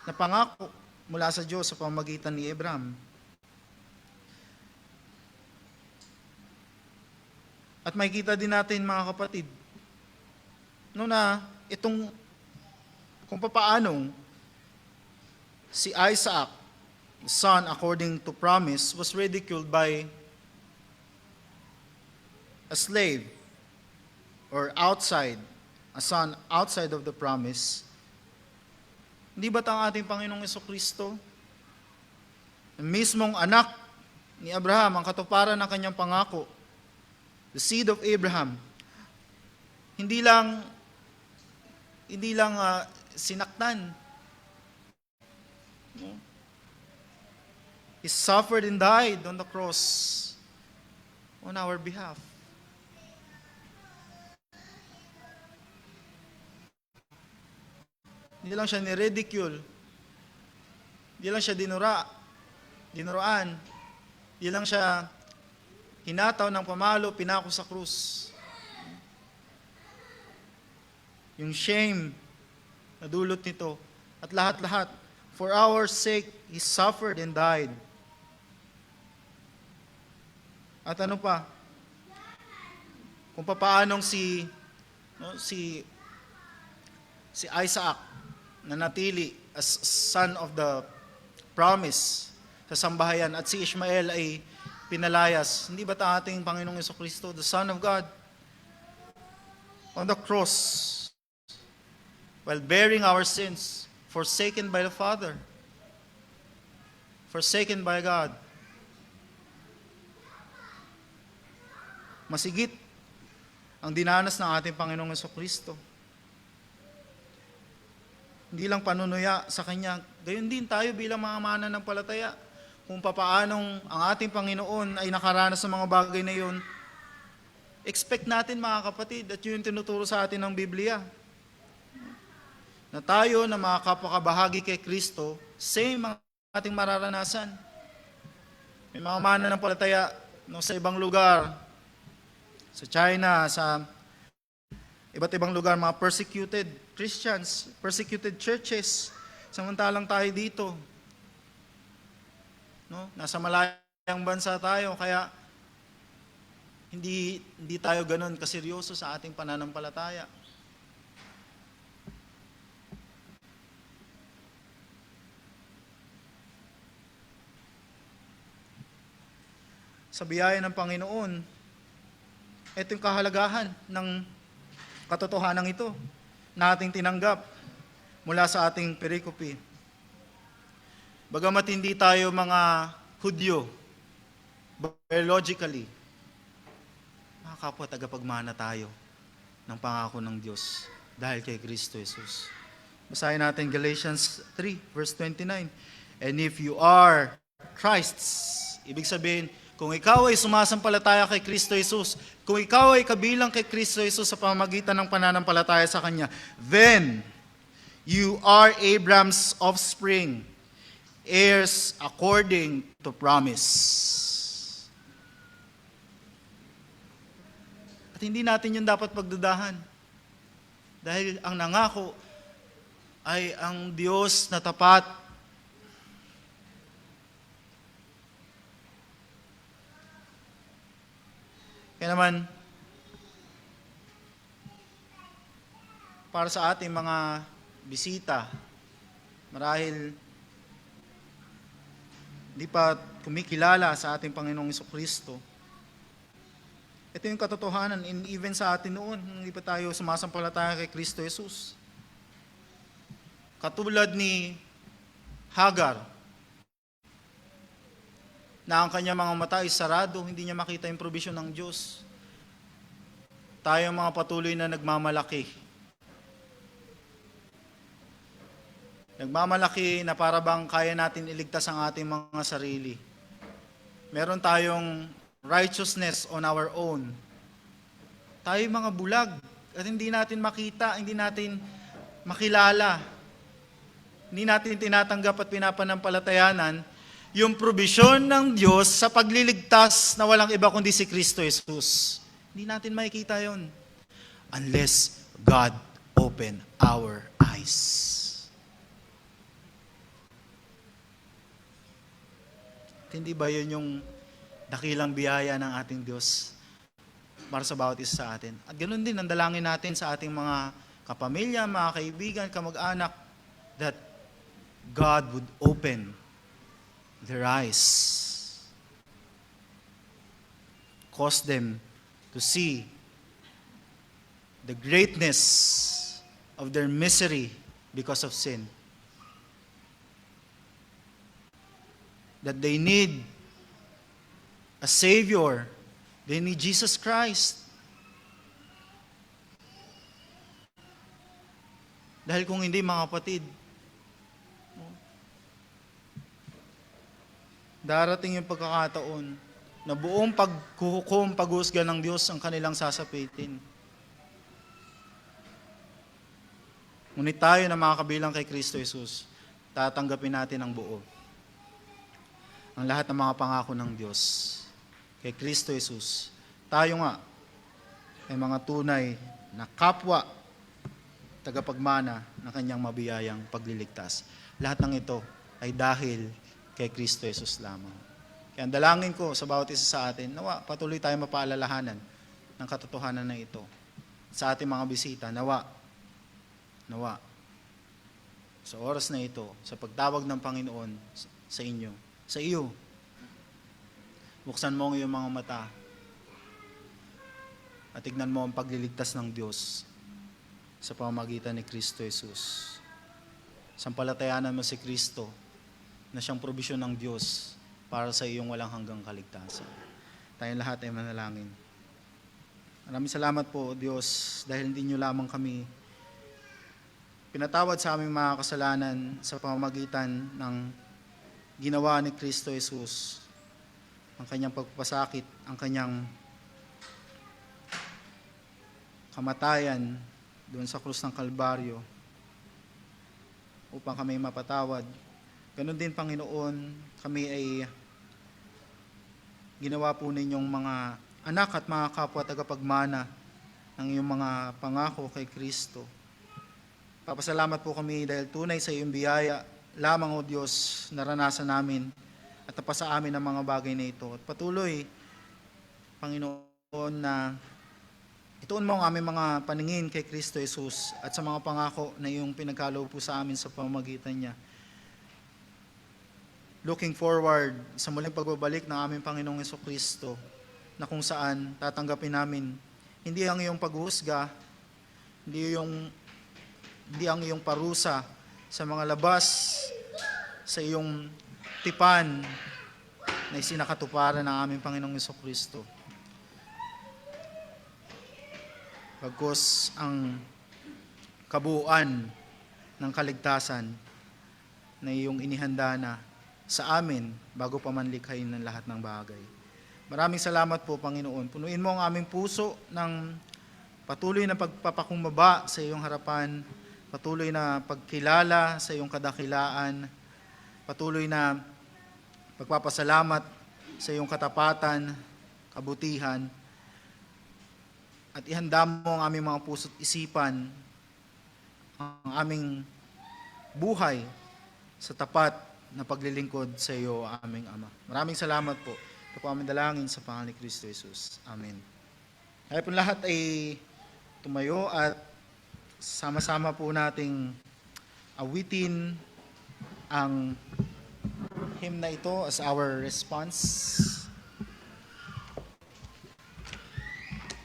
na pangako mula sa Diyos sa pamamagitan ni Abraham. At makikita din natin, mga kapatid, na itong kung papaanong si Isaac, son according to promise, was ridiculed by a slave or a son outside of the promise. Hindi ba't ang ating Panginoong Jesucristo, ang mismong anak ni Abraham, ang katuparan ng kanyang pangako, the seed of Abraham, hindi lang sinaktan. He suffered and died on the cross on our behalf. Hindi lang siya ni-ridicule. Hindi lang siya dinuroan. Hindi lang siya hinataw ng pamalo, pinako sa krus. Yung shame na dulot nito. At lahat-lahat, for our sake, He suffered and died. At ano pa? Kung paanong si Isaac na natili as son of the promise sa sambahayan at si Ishmael ay pinalayas. Hindi ba ang ating Panginoong Jesucristo, the Son of God, on the cross, while bearing our sins, forsaken by the Father, forsaken by God, masigit ang dinanas ng ating Panginoong Jesucristo. Hindi lang panunuya sa Kanya, gayon din tayo bilang mga mananampalataya. kung papaanong ang ating Panginoon ay nakaranas ng mga bagay na yun, expect natin mga kapatid at yun yung tinuturo sa atin ng Biblia. Na tayo na mga kapakabahagi kay Kristo, same ang ating mararanasan. May mga mananampalataya no, sa ibang lugar, sa China, sa iba't ibang lugar, mga persecuted Christians, persecuted churches. Samantalang tayo dito, no, nasa malayang bansa tayo, kaya hindi tayo ganun kaseryoso sa ating pananampalataya. Sa biyaya ng Panginoon, ito yung kahalagahan ng katotohanan ito na ating tinanggap mula sa ating perikope. Bagamat hindi tayo mga Hudyo, biologically, mga kapwa tagapagmana tayo ng pangako ng Diyos dahil kay Kristo Jesus. Basahin natin Galatians 3 verse 29. And if you are Christ's, ibig sabihin, kung ikaw ay sumasampalataya kay Kristo Jesus, kung ikaw ay kabilang kay Kristo Jesus sa pamamagitan ng pananampalataya sa Kanya, then you are Abraham's offspring, heirs according to promise. At hindi natin yun dapat pagdudahan. Dahil ang nangako ay ang Diyos na tapat. Kaya naman, para sa ating mga bisita, marahil hindi pa kumikilala sa ating Panginoong Jesucristo, ito yung katotohanan, even sa atin noon, hindi pa tayo sumasampalataya kay Kristo Jesus. Katulad ni Hagar, na ang kanyang mga mata ay sarado, hindi niya makita yung provision ng Diyos. Tayo mga patuloy na nagmamalaki. Nagmamalaki na para bang kaya natin iligtas ang ating mga sarili. Meron tayong righteousness on our own. Tayo mga bulag at hindi natin makita, hindi natin makilala. Hindi natin tinatanggap at pinapanampalatayanan yung provision ng Diyos sa pagliligtas na walang iba kundi si Kristo Jesus. Hindi natin makikita yon unless God open our eyes. At hindi ba yun yung dakilang biyaya ng ating Diyos para sa bawat isa sa atin? At ganoon din ang dalangin natin sa ating mga kapamilya, mga kaibigan, kamag-anak, that God would open their eyes, cause them to see the greatness of their misery because of sin. That they need a Savior. They need Jesus Christ. Dahil kung hindi, mga kapatid, darating yung pagkakataon na buong paghuhukom, paghusga ng Diyos ang kanilang sasapitin. Ngunit tayo na mga kabilang kay Kristo Jesus, tatanggapin natin ang buo. Ang lahat ng mga pangako ng Diyos kay Kristo Jesus. Tayo nga ay mga tunay na kapwa tagapagmana ng kanyang mabiyayang pagliligtas. Lahat ng ito ay dahil kay Kristo Jesus lamang. Kaya ang dalangin ko sa bawat isa sa atin, nawa patuloy tayo mapaalalahanan ng katotohanan na ito. Sa ating mga bisita, nawa, sa oras na ito, sa pagtawag ng Panginoon sa inyo, sa iyo, buksan mo ang iyong mga mata at tignan mo ang pagliligtas ng Diyos sa pamamagitan ni Kristo Jesus. Sampalatayanan mo si Kristo na siyang probisyon ng Diyos para sa iyong walang hanggang kaligtasan. Tayong lahat ay manalangin. Maraming salamat po, Diyos, dahil hindi niyo lamang kami pinatawad sa aming mga kasalanan sa pamamagitan ng ginawa ni Kristo Jesus, ang kanyang pagpapasakit, ang kanyang kamatayan doon sa krus ng Kalbaryo upang kami mapatawad. Ganon din, Panginoon, kami ay ginawa po ninyong mga anak at mga kapwa tagapagmana ng iyong mga pangako kay Kristo. Papasalamat po kami dahil tunay sa iyong biyaya lamang, O Diyos, naranasan namin at napasa amin ang mga bagay na ito. At patuloy, Panginoon, na ituon mo ang aming mga paningin kay Kristo Jesus at sa mga pangako na iyong pinagkaloob po sa amin sa pamamagitan niya. Looking forward sa muling pagbabalik ng aming Panginoong Jesucristo, na kung saan tatanggapin namin hindi ang iyong paghuhusga, hindi ang iyong parusa sa mga labas sa iyong tipan na isinakatuparan ng aming Panginoong Jesucristo. Bagkus ang kabuuan ng kaligtasan na iyong inihanda na sa amin bago pa man likhain ng lahat ng bagay. Maraming salamat po, Panginoon. Punuin mo ang aming puso ng patuloy na pagpapakumbaba sa iyong harapan, patuloy na pagkilala sa iyong kadakilaan, patuloy na pagpapasalamat sa iyong katapatan, kabutihan, at ihanda mo ang aming mga puso't isipan, ang aming buhay sa tapat na paglilingkod sa iyo, aming Ama. Maraming salamat po. Ito po aming dalangin sa pangalan ni Kristo Jesus. Amen. Kaya po lahat ay tumayo at sama-sama po nating awitin ang hymn na ito as our response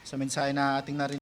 sa mensahe na ating narinig.